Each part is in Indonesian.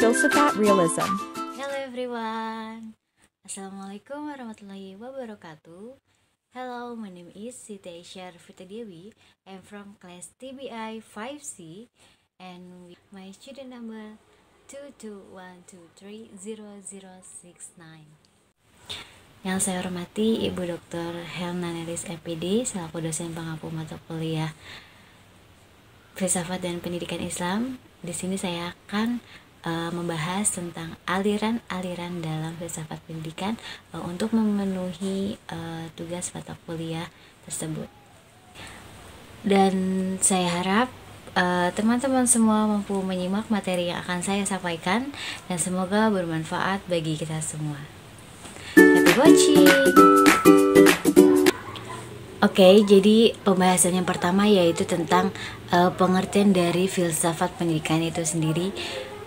Filsafat Realism. Hello everyone. Assalamualaikum warahmatullahi wabarakatuh. Hello, my name is Siti Aisyah Rafita Dewi. I'm from class TBI 5C and my student number 221230069. Yang saya hormati Ibu Dr. Helna Nelis MPD selaku dosen pengampu mata kuliah Filsafat dan Pendidikan Islam. Di sini saya akan membahas tentang aliran-aliran dalam filsafat pendidikan untuk memenuhi tugas mata kuliah tersebut. Dan saya harap teman-teman semua mampu menyimak materi yang akan saya sampaikan dan semoga bermanfaat bagi kita semua. Happy watching! Oke, jadi pembahasan yang pertama yaitu tentang pengertian dari filsafat pendidikan itu sendiri.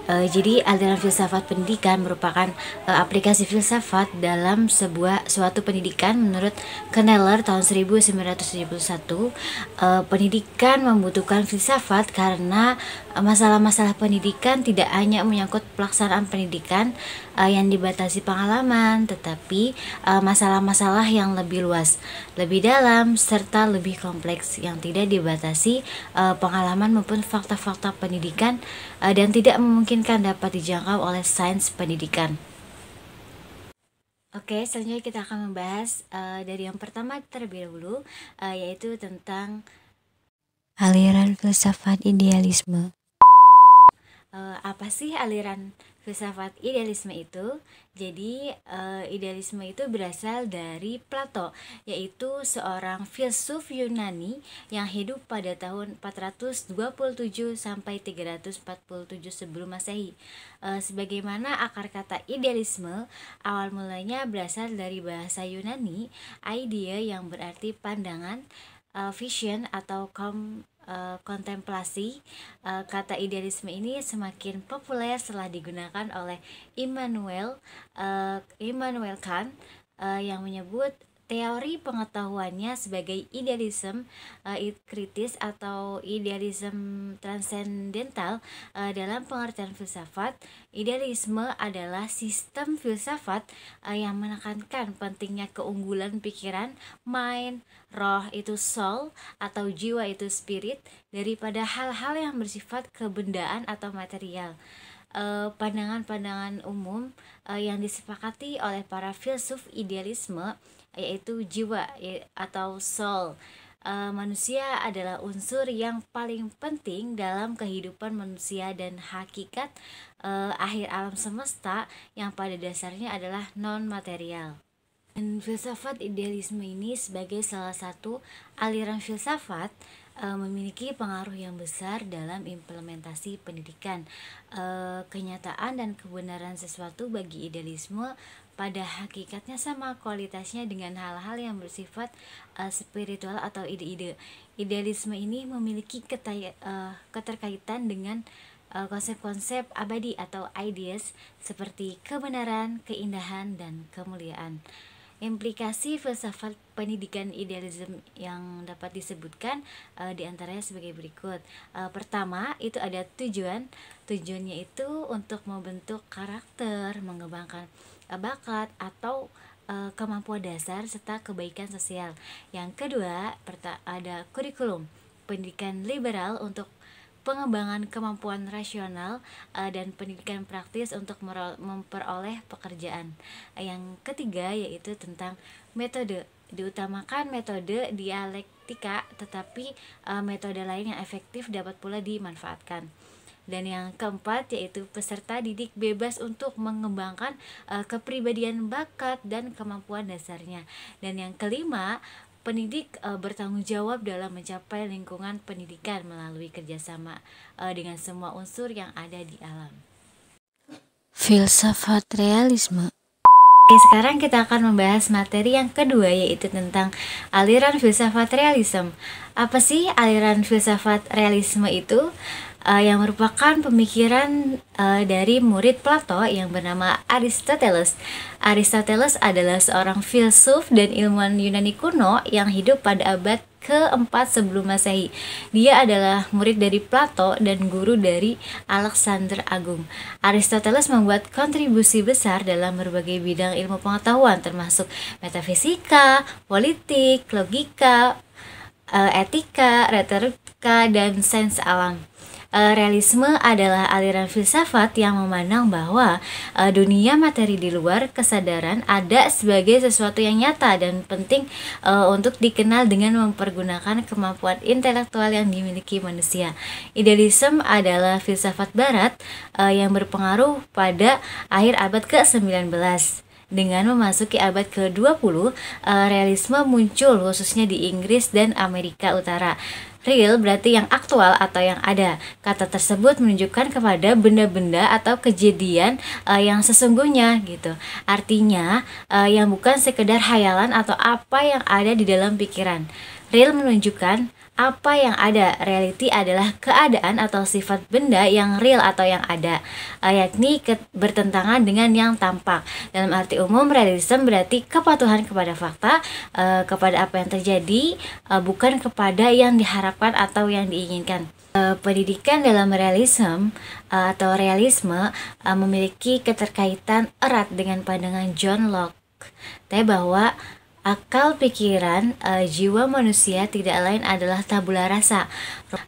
Jadi aliran filsafat pendidikan merupakan aplikasi filsafat dalam suatu pendidikan. Menurut Kneller tahun 1971, pendidikan membutuhkan filsafat karena masalah-masalah pendidikan tidak hanya menyangkut pelaksanaan pendidikan yang dibatasi pengalaman, tetapi masalah-masalah yang lebih luas, lebih dalam, serta lebih kompleks yang tidak dibatasi pengalaman maupun fakta-fakta pendidikan dan tidak memungkinkan dapat dijangkau oleh sains pendidikan. Oke, selanjutnya kita akan membahas dari yang pertama terlebih dahulu, yaitu tentang aliran filsafat idealisme. Apa sih aliran filsafat idealisme itu? Jadi idealisme itu berasal dari Plato, yaitu seorang filsuf Yunani yang hidup pada tahun 427 sampai 347 sebelum Masehi. Sebagaimana akar kata idealisme, awal mulanya berasal dari bahasa Yunani, idea yang berarti pandangan, vision atau kontemplasi. Kata idealisme ini semakin populer setelah digunakan oleh Immanuel Kant yang menyebut teori pengetahuannya sebagai idealisme kritis atau idealisme transendental. Dalam pengertian filsafat, idealisme adalah sistem filsafat yang menekankan pentingnya keunggulan pikiran, mind, roh itu soul atau jiwa itu spirit, daripada hal-hal yang bersifat kebendaan atau material. Pandangan-pandangan umum yang disepakati oleh para filsuf idealisme yaitu jiwa atau soul. Manusia adalah unsur yang paling penting dalam kehidupan manusia dan hakikat akhir alam semesta yang pada dasarnya adalah non-material. Dan filsafat idealisme ini sebagai salah satu aliran filsafat memiliki pengaruh yang besar dalam implementasi pendidikan. Kenyataan dan kebenaran sesuatu bagi idealisme pada hakikatnya sama kualitasnya dengan hal-hal yang bersifat spiritual atau ide-ide. Idealisme ini memiliki keterkaitan dengan konsep-konsep abadi atau ideas seperti kebenaran, keindahan, dan kemuliaan. Implikasi filsafat pendidikan idealisme yang dapat disebutkan diantaranya sebagai berikut. Pertama, itu ada tujuannya itu untuk membentuk karakter, mengembangkan bakat atau kemampuan dasar serta kebaikan sosial. Yang kedua, ada kurikulum pendidikan liberal untuk pengembangan kemampuan rasional dan pendidikan praktis untuk memperoleh pekerjaan. Yang ketiga yaitu tentang metode, diutamakan metode dialektika, tetapi metode lain yang efektif dapat pula dimanfaatkan. Dan yang keempat yaitu peserta didik bebas untuk mengembangkan kepribadian, bakat, dan kemampuan dasarnya. Dan yang kelima, pendidik bertanggung jawab dalam mencapai lingkungan pendidikan melalui kerjasama dengan semua unsur yang ada di alam. Filsafat realisme. Oke, sekarang kita akan membahas materi yang kedua yaitu tentang aliran filsafat realisme. Apa sih aliran filsafat realisme itu? Yang merupakan pemikiran dari murid Plato yang bernama Aristoteles. Aristoteles adalah seorang filsuf dan ilmuwan Yunani kuno yang hidup pada abad keempat sebelum Masehi. Dia adalah murid dari Plato dan guru dari Alexander Agung. Aristoteles membuat kontribusi besar dalam berbagai bidang ilmu pengetahuan termasuk metafisika, politik, logika, etika, retorika, dan sains alam. Realisme adalah aliran filsafat yang memandang bahwa dunia materi di luar kesadaran ada sebagai sesuatu yang nyata dan penting untuk dikenal dengan mempergunakan kemampuan intelektual yang dimiliki manusia. Idealisme adalah filsafat barat yang berpengaruh pada akhir abad ke-19. Dengan memasuki abad ke-20, realisme muncul khususnya di Inggris dan Amerika Utara. Real berarti yang aktual atau yang ada. Kata tersebut menunjukkan kepada benda-benda atau kejadian yang sesungguhnya gitu. Artinya yang bukan sekedar hayalan atau apa yang ada di dalam pikiran. Real menunjukkan apa yang ada. Reality adalah keadaan atau sifat benda yang real atau yang ada, yakni bertentangan dengan yang tampak. Dalam arti umum, realisme berarti kepatuhan kepada fakta, kepada apa yang terjadi, bukan kepada yang diharapkan atau yang diinginkan. Pendidikan dalam realisme atau realisme memiliki keterkaitan erat dengan pandangan John Locke bahwa akal pikiran jiwa manusia tidak lain adalah tabula rasa,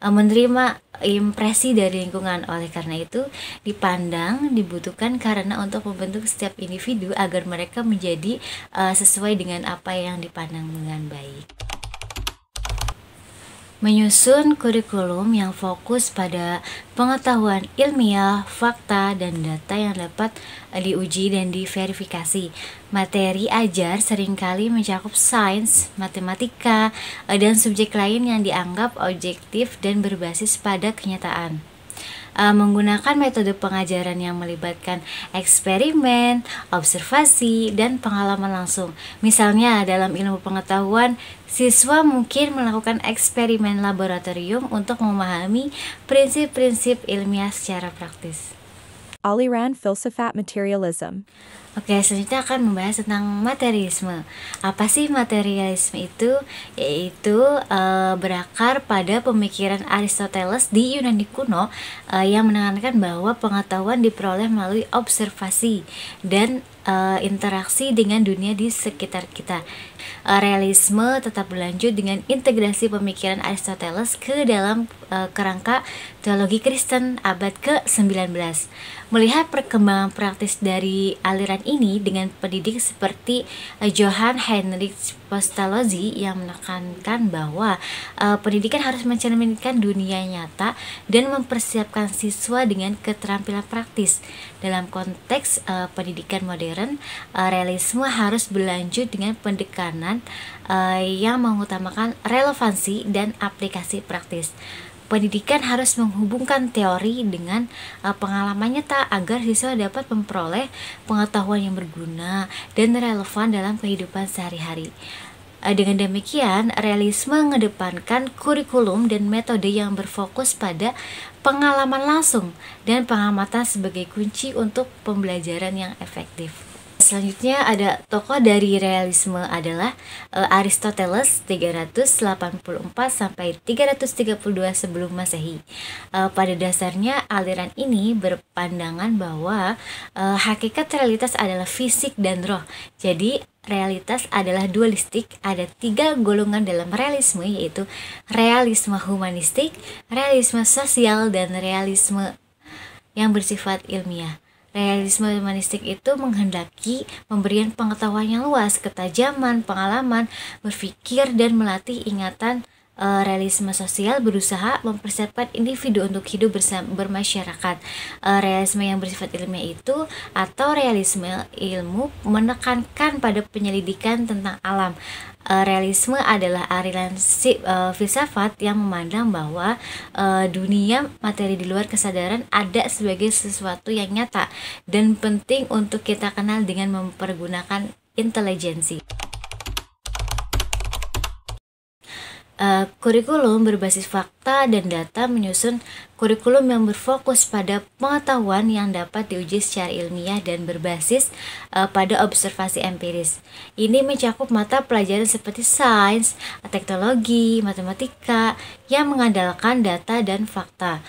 menerima impresi dari lingkungan. Oleh karena itu, dipandang dibutuhkan karena untuk membentuk setiap individu agar mereka menjadi sesuai dengan apa yang dipandang dengan baik. Menyusun kurikulum yang fokus pada pengetahuan ilmiah, fakta, dan data yang dapat diuji dan diverifikasi. Materi ajar seringkali mencakup sains, matematika, dan subjek lain yang dianggap objektif dan berbasis pada kenyataan. Menggunakan metode pengajaran yang melibatkan eksperimen, observasi, dan pengalaman langsung. Misalnya dalam ilmu pengetahuan, siswa mungkin melakukan eksperimen laboratorium untuk memahami prinsip-prinsip ilmiah secara praktis. Aliran Filsafat Materialism. Oke, selanjutnya akan membahas tentang materialisme. Apa sih materialisme itu? Yaitu berakar pada pemikiran Aristoteles di Yunani kuno yang menekankan bahwa pengetahuan diperoleh melalui observasi dan interaksi dengan dunia di sekitar kita. Realisme tetap berlanjut dengan integrasi pemikiran Aristoteles ke dalam kerangka teologi Kristen abad ke-19. Melihat perkembangan praktis dari aliran ini dengan pendidik seperti Johann Heinrich Pestalozzi yang menekankan bahwa pendidikan harus mencerminkan dunia nyata dan mempersiapkan siswa dengan keterampilan praktis. Dalam konteks pendidikan modern, realisme harus berlanjut dengan pendekatan yang mengutamakan relevansi dan aplikasi praktis. Pendidikan harus menghubungkan teori dengan pengalaman nyata agar siswa dapat memperoleh pengetahuan yang berguna dan relevan dalam kehidupan sehari-hari. Dengan demikian, realisme mengedepankan kurikulum dan metode yang berfokus pada pengalaman langsung dan pengamatan sebagai kunci untuk pembelajaran yang efektif. Selanjutnya ada tokoh dari realisme adalah Aristoteles 384 sampai 332 sebelum Masehi. Pada dasarnya aliran ini berpandangan bahwa hakikat realitas adalah fisik dan roh. Jadi realitas adalah dualistik. Ada 3 golongan dalam realisme, yaitu realisme humanistik, realisme sosial, dan realisme yang bersifat ilmiah. Realisme humanistik itu menghendaki pemberian pengetahuan yang luas, ketajaman, pengalaman, berpikir, dan melatih ingatan. Realisme sosial berusaha mempersiapkan individu untuk hidup bermasyarakat. Realisme yang bersifat ilmiah itu atau realisme ilmu menekankan pada penyelidikan tentang alam. Realisme adalah aliran filsafat yang memandang bahwa dunia materi di luar kesadaran ada sebagai sesuatu yang nyata dan penting untuk kita kenal dengan mempergunakan intelijensi. Kurikulum berbasis fakta dan data menyusun kurikulum yang berfokus pada pengetahuan yang dapat diuji secara ilmiah dan berbasis pada observasi empiris. Ini mencakup mata pelajaran seperti sains, teknologi, matematika yang mengandalkan data dan fakta.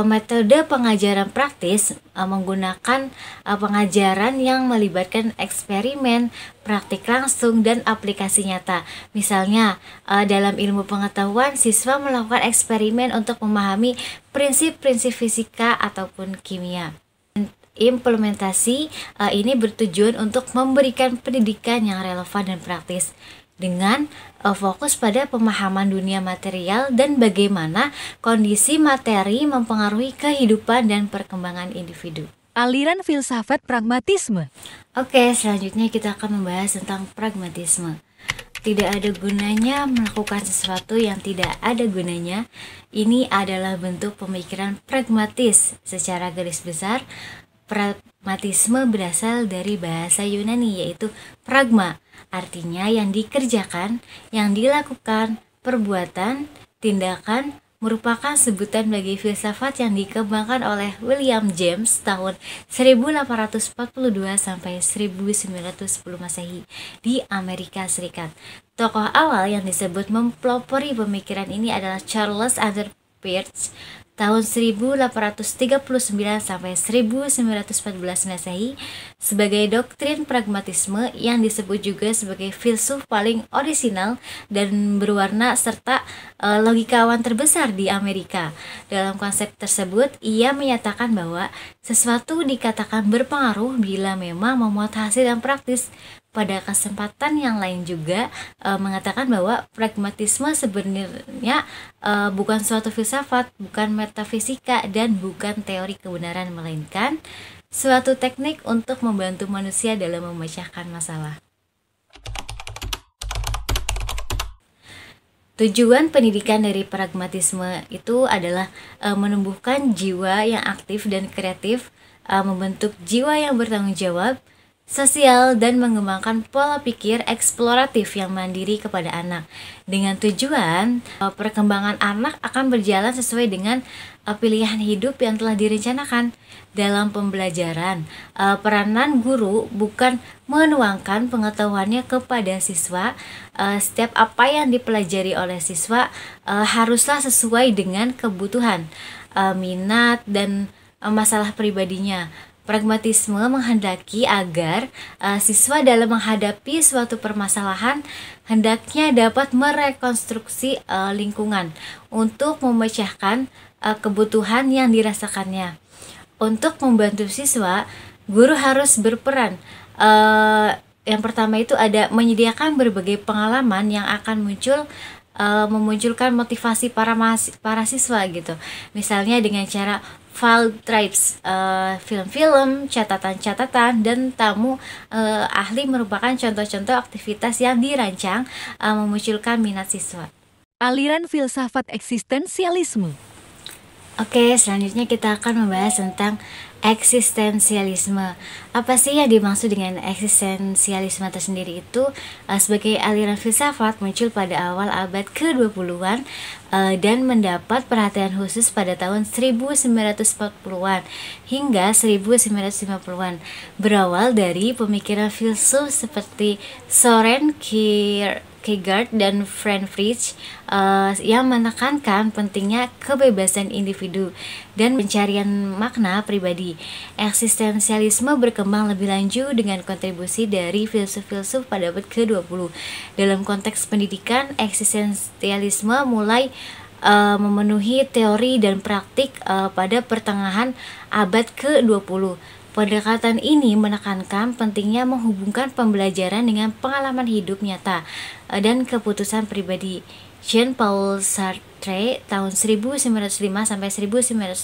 Metode pengajaran praktis menggunakan pengajaran yang melibatkan eksperimen, praktik langsung, dan aplikasi nyata. Misalnya, dalam ilmu pengetahuan, siswa melakukan eksperimen untuk memahami prinsip-prinsip fisika ataupun kimia. Implementasi ini bertujuan untuk memberikan pendidikan yang relevan dan praktis dengan fokus pada pemahaman dunia material dan bagaimana kondisi materi mempengaruhi kehidupan dan perkembangan individu. Aliran filsafat pragmatisme. Oke, selanjutnya kita akan membahas tentang pragmatisme. Tidak ada gunanya melakukan sesuatu yang tidak ada gunanya. Ini adalah bentuk pemikiran pragmatis. Secara garis besar, pragmatisme berasal dari bahasa Yunani yaitu pragma. Artinya yang dikerjakan, yang dilakukan, perbuatan, tindakan merupakan sebutan bagi filsafat yang dikembangkan oleh William James tahun 1842 sampai 1910 Masehi di Amerika Serikat. Tokoh awal yang disebut mempelopori pemikiran ini adalah Charles Arthur Peirce tahun 1839 sampai 1914 Masehi sebagai doktrin pragmatisme yang disebut juga sebagai filsuf paling orisinal dan berwarna serta logikawan terbesar di Amerika. Dalam konsep tersebut, ia menyatakan bahwa sesuatu dikatakan berpengaruh bila memang memuat hasil yang praktis. Pada kesempatan yang lain juga mengatakan bahwa pragmatisme sebenarnya bukan suatu filsafat, bukan metafisika, dan bukan teori kebenaran, melainkan suatu teknik untuk membantu manusia dalam memecahkan masalah. Tujuan pendidikan dari pragmatisme itu adalah menumbuhkan jiwa yang aktif dan kreatif, membentuk jiwa yang bertanggung jawab, sosial, dan mengembangkan pola pikir eksploratif yang mandiri kepada anak. Dengan tujuan perkembangan anak akan berjalan sesuai dengan pilihan hidup yang telah direncanakan. Dalam pembelajaran, peranan guru bukan menuangkan pengetahuannya kepada siswa. Setiap apa yang dipelajari oleh siswa haruslah sesuai dengan kebutuhan, minat, dan masalah pribadinya. Pragmatisme menghendaki agar siswa dalam menghadapi suatu permasalahan hendaknya dapat merekonstruksi lingkungan untuk memecahkan kebutuhan yang dirasakannya. Untuk membantu siswa, guru harus berperan. Yang pertama itu ada menyediakan berbagai pengalaman yang akan memunculkan motivasi para siswa gitu. Misalnya dengan cara field trips, film-film, catatan-catatan, dan tamu ahli merupakan contoh-contoh aktivitas yang dirancang memunculkan minat siswa. Aliran filsafat eksistensialisme. Oke, selanjutnya kita akan membahas tentang eksistensialisme. Apa sih yang dimaksud dengan eksistensialisme tersendiri itu? Sebagai aliran filsafat muncul pada awal abad ke-20-an dan mendapat perhatian khusus pada tahun 1940-an hingga 1950-an. Berawal dari pemikiran filsuf seperti Soren Kierkegaard dan Friedrich yang menekankan pentingnya kebebasan individu dan pencarian makna pribadi. Eksistensialisme berkembang lebih lanjut dengan kontribusi dari filsuf-filsuf pada abad ke-20. Dalam konteks pendidikan, eksistensialisme mulai memenuhi teori dan praktik pada pertengahan abad ke-20. Pendekatan ini menekankan pentingnya menghubungkan pembelajaran dengan pengalaman hidup nyata dan keputusan pribadi. Jean-Paul Sartre tahun 1905 sampai 1980,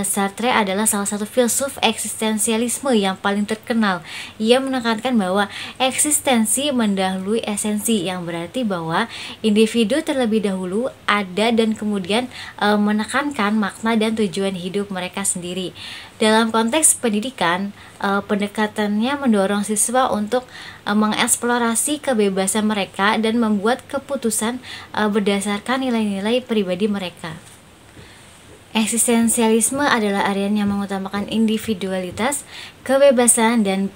Sartre adalah salah satu filsuf eksistensialisme yang paling terkenal. Ia menekankan bahwa eksistensi mendahului esensi, yang berarti bahwa individu terlebih dahulu ada dan kemudian menekankan makna dan tujuan hidup mereka sendiri. Dalam konteks pendidikan, pendekatannya mendorong siswa untuk mengeksplorasi kebebasan mereka dan membuat keputusan berdasarkan nilai-nilai pribadi mereka. Eksistensialisme adalah aliran yang mengutamakan individualitas, kebebasan, dan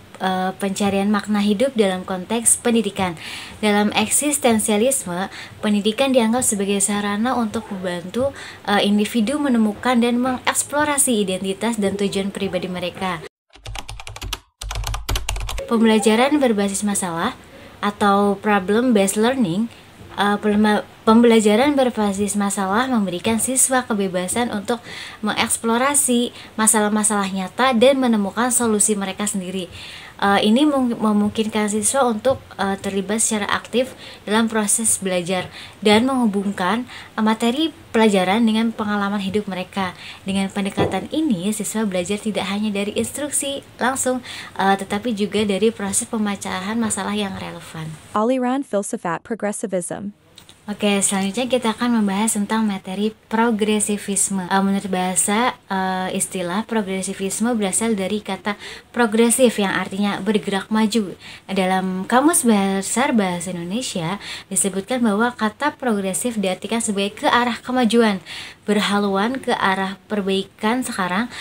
pencarian makna hidup dalam konteks pendidikan. Dalam eksistensialisme, pendidikan dianggap sebagai sarana untuk membantu individu menemukan dan mengeksplorasi identitas dan tujuan pribadi mereka. Pembelajaran berbasis masalah atau problem-based learning. Pembelajaran berbasis masalah memberikan siswa kebebasan untuk mengeksplorasi masalah-masalah nyata dan menemukan solusi mereka sendiri. Ini memungkinkan siswa untuk terlibat secara aktif dalam proses belajar dan menghubungkan materi pelajaran dengan pengalaman hidup mereka. Dengan pendekatan ini, siswa belajar tidak hanya dari instruksi langsung, tetapi juga dari proses pemecahan masalah yang relevan. Aliran Filsafat Progressivism. Oke, selanjutnya kita akan membahas tentang materi progresivisme. Menurut bahasa, istilah progresivisme berasal dari kata progresif yang artinya bergerak maju. Dalam Kamus Besar Bahasa Indonesia disebutkan bahwa kata progresif diartikan sebagai ke arah kemajuan, berhaluan ke arah perbaikan sekarang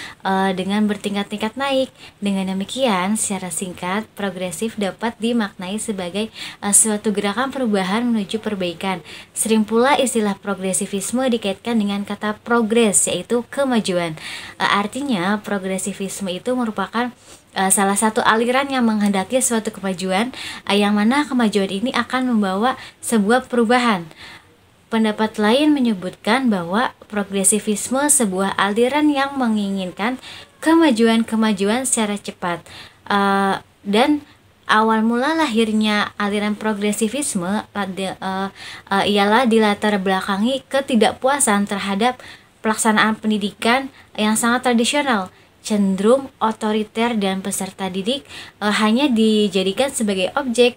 dengan bertingkat-tingkat naik. Dengan demikian, secara singkat, progresif dapat dimaknai sebagai suatu gerakan perubahan menuju perbaikan. Sering pula istilah progresivisme dikaitkan dengan kata progres, yaitu kemajuan. Artinya, progresivisme itu merupakan salah satu aliran yang menghendaki suatu kemajuan, yang mana kemajuan ini akan membawa sebuah perubahan. Pendapat lain menyebutkan bahwa progresivisme sebuah aliran yang menginginkan kemajuan-kemajuan secara cepat, dan awal mula lahirnya aliran progresivisme ialah dilatar belakangi ketidakpuasan terhadap pelaksanaan pendidikan yang sangat tradisional, cenderung otoriter, dan peserta didik hanya dijadikan sebagai objek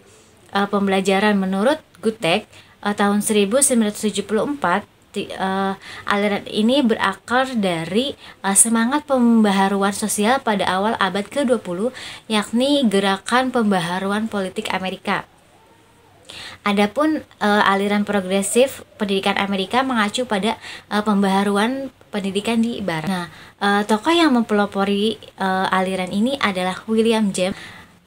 pembelajaran. Menurut Gutek, tahun 1974, aliran ini berakar dari semangat pembaharuan sosial pada awal abad ke-20, yakni gerakan pembaharuan politik Amerika. Adapun aliran progresif pendidikan Amerika mengacu pada pembaharuan pendidikan di barat. Nah, tokoh yang mempelopori aliran ini adalah William James.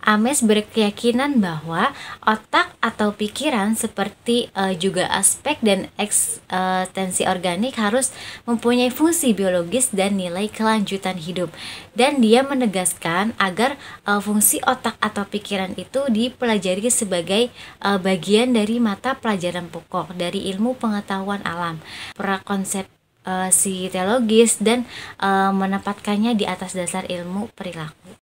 Ames berkeyakinan bahwa otak atau pikiran seperti juga aspek dan ekstensi organik harus mempunyai fungsi biologis dan nilai kelanjutan hidup. Dan dia menegaskan agar fungsi otak atau pikiran itu dipelajari sebagai bagian dari mata pelajaran pokok dari ilmu pengetahuan alam, prakonsepsi teologis, dan menempatkannya di atas dasar ilmu perilaku.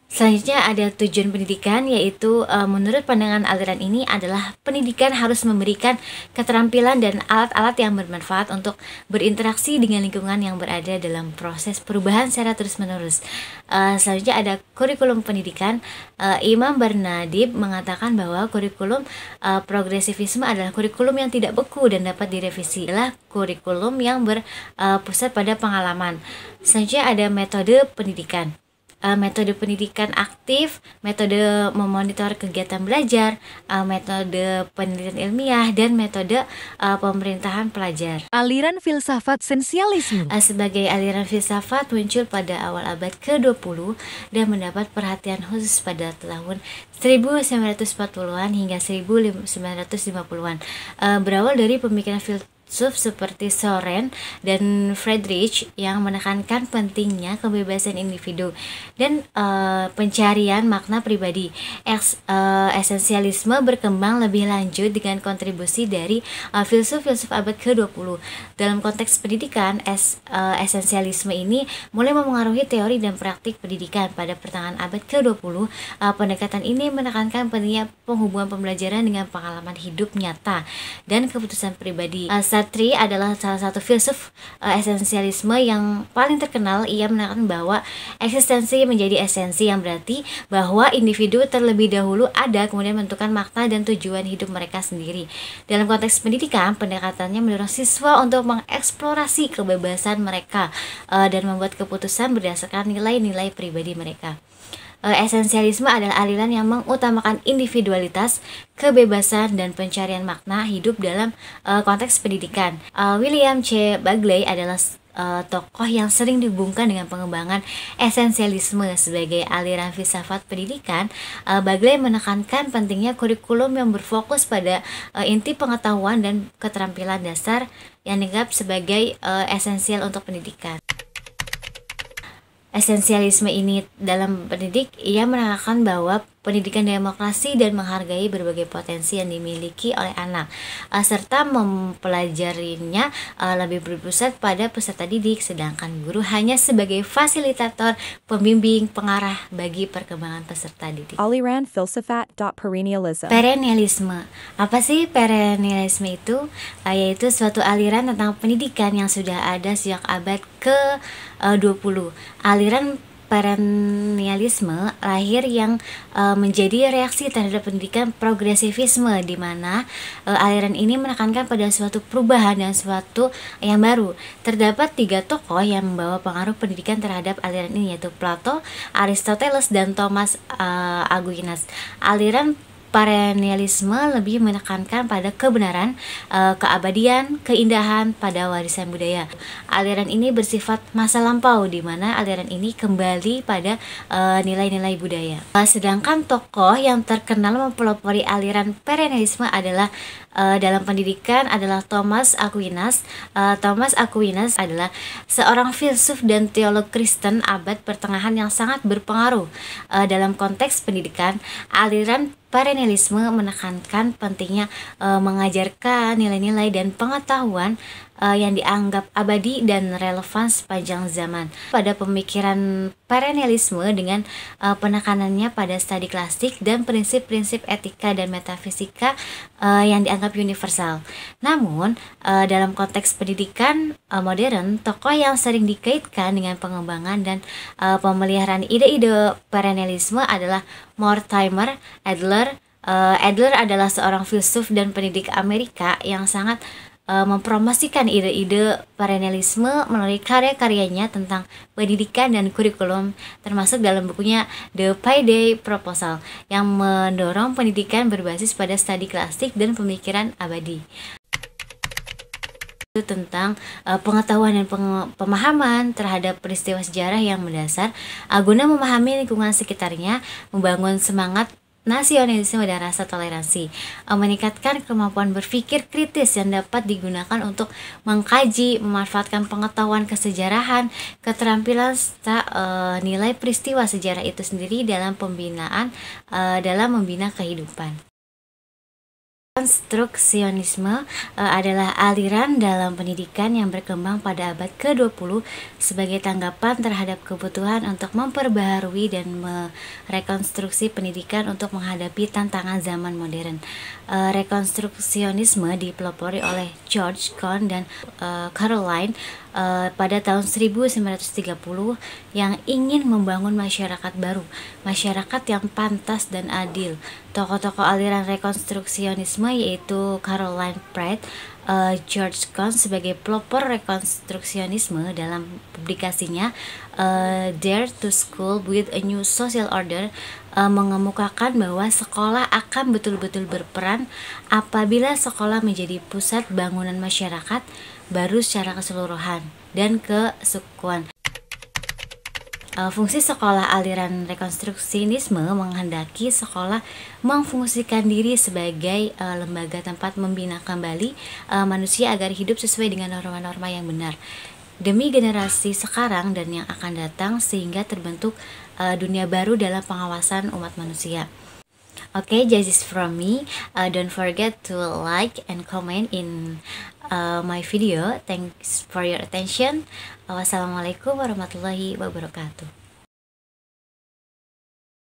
Selanjutnya ada tujuan pendidikan, yaitu menurut pandangan aliran ini adalah pendidikan harus memberikan keterampilan dan alat-alat yang bermanfaat untuk berinteraksi dengan lingkungan yang berada dalam proses perubahan secara terus-menerus. Selanjutnya ada kurikulum pendidikan. Imam Barnadib mengatakan bahwa kurikulum progresivisme adalah kurikulum yang tidak beku dan dapat direvisi. Adalah kurikulum yang berpusat pada pengalaman. Selanjutnya ada metode pendidikan. Metode pendidikan aktif, metode memonitor kegiatan belajar, metode penelitian ilmiah, dan metode pemerintahan pelajar. Aliran filsafat sensialisme. Sebagai aliran filsafat muncul pada awal abad ke-20 dan mendapat perhatian khusus pada tahun 1940-an hingga 1950-an. Berawal dari pemikiran filsuf seperti Soren dan Friedrich yang menekankan pentingnya kebebasan individu dan pencarian makna pribadi. Esensialisme berkembang lebih lanjut dengan kontribusi dari filsuf-filsuf abad ke-20. Dalam konteks pendidikan, esensialisme ini mulai memengaruhi teori dan praktik pendidikan. Pada pertengahan abad ke-20, pendekatan ini menekankan pentingnya penghubungan pembelajaran dengan pengalaman hidup nyata dan keputusan pribadi. Sartre adalah salah satu filsuf esensialisme yang paling terkenal. Ia menekankan bahwa eksistensi menjadi esensi, yang berarti bahwa individu terlebih dahulu ada, kemudian menentukan makna dan tujuan hidup mereka sendiri. Dalam konteks pendidikan, pendekatannya mendorong siswa untuk mengeksplorasi kebebasan mereka dan membuat keputusan berdasarkan nilai-nilai pribadi mereka. Esensialisme adalah aliran yang mengutamakan individualitas, kebebasan, dan pencarian makna hidup dalam konteks pendidikan. William C. Bagley adalah tokoh yang sering dihubungkan dengan pengembangan esensialisme sebagai aliran filsafat pendidikan. Bagley menekankan pentingnya kurikulum yang berfokus pada inti pengetahuan dan keterampilan dasar yang dianggap sebagai esensial untuk pendidikan. Esensialisme ini dalam pendidik, ia menekankan bahwa pendidikan demokrasi dan menghargai berbagai potensi yang dimiliki oleh anak, serta mempelajarinya lebih berpusat pada peserta didik, sedangkan guru hanya sebagai fasilitator, pembimbing, pengarah bagi perkembangan peserta didik. Aliran Filsafat. Perennialism. Perennialisme. Apa sih perennialisme itu? Yaitu suatu aliran tentang pendidikan yang sudah ada sejak abad ke-20. Aliran perennialisme lahir yang menjadi reaksi terhadap pendidikan progresivisme, di mana aliran ini menekankan pada suatu perubahan dan suatu yang baru. Terdapat 3 tokoh yang membawa pengaruh pendidikan terhadap aliran ini, yaitu Plato, Aristoteles, dan Thomas Aquinas. Aliran perennialisme lebih menekankan pada kebenaran, keabadian, keindahan pada warisan budaya. Aliran ini bersifat masa lampau, di mana aliran ini kembali pada nilai-nilai budaya. Sedangkan tokoh yang terkenal mempelopori aliran perennialisme adalah dalam pendidikan adalah Thomas Aquinas. Thomas Aquinas adalah seorang filsuf dan teolog Kristen abad pertengahan yang sangat berpengaruh dalam konteks pendidikan. Aliran perennialisme menekankan pentingnya mengajarkan nilai-nilai dan pengetahuan yang dianggap abadi dan relevan sepanjang zaman. Pada pemikiran perennialisme dengan penekanannya pada studi klasik dan prinsip-prinsip etika dan metafisika yang dianggap universal. Namun, dalam konteks pendidikan modern, tokoh yang sering dikaitkan dengan pengembangan dan pemeliharaan ide-ide perennialisme adalah Mortimer Adler. Adler adalah seorang filsuf dan pendidik Amerika yang sangat mempromosikan ide-ide perennialisme melalui karya-karyanya tentang pendidikan dan kurikulum, termasuk dalam bukunya The Payday Proposal yang mendorong pendidikan berbasis pada studi klasik dan pemikiran abadi. Tentang pengetahuan dan pemahaman terhadap peristiwa sejarah yang mendasar guna memahami lingkungan sekitarnya, membangun semangat nasionalisme dan rasa toleransi, meningkatkan kemampuan berpikir kritis yang dapat digunakan untuk mengkaji, memanfaatkan pengetahuan kesejarahan, keterampilan serta nilai peristiwa sejarah itu sendiri dalam dalam membina kehidupan. Konstruksionisme adalah aliran dalam pendidikan yang berkembang pada abad ke-20 sebagai tanggapan terhadap kebutuhan untuk memperbaharui dan merekonstruksi pendidikan untuk menghadapi tantangan zaman modern. Rekonstruksionisme dipelopori oleh George Kohn dan Caroline pada tahun 1930 yang ingin membangun masyarakat baru, masyarakat yang pantas dan adil. Tokoh-tokoh aliran rekonstruksionisme yaitu Caroline Pratt, George Kohn sebagai pelopor rekonstruksionisme dalam publikasinya Dare to School with a New Social Order mengemukakan bahwa sekolah akan betul-betul berperan apabila sekolah menjadi pusat bangunan masyarakat baru secara keseluruhan dan kesukuan. Fungsi sekolah aliran rekonstruksionisme menghendaki sekolah memfungsikan diri sebagai lembaga tempat membina kembali manusia agar hidup sesuai dengan norma-norma yang benar demi generasi sekarang dan yang akan datang, sehingga terbentuk dunia baru dalam pengawasan umat manusia. Okay, this is from me. Don't forget to like and comment in my video. Thanks for your attention. Wassalamualaikum warahmatullahi wabarakatuh.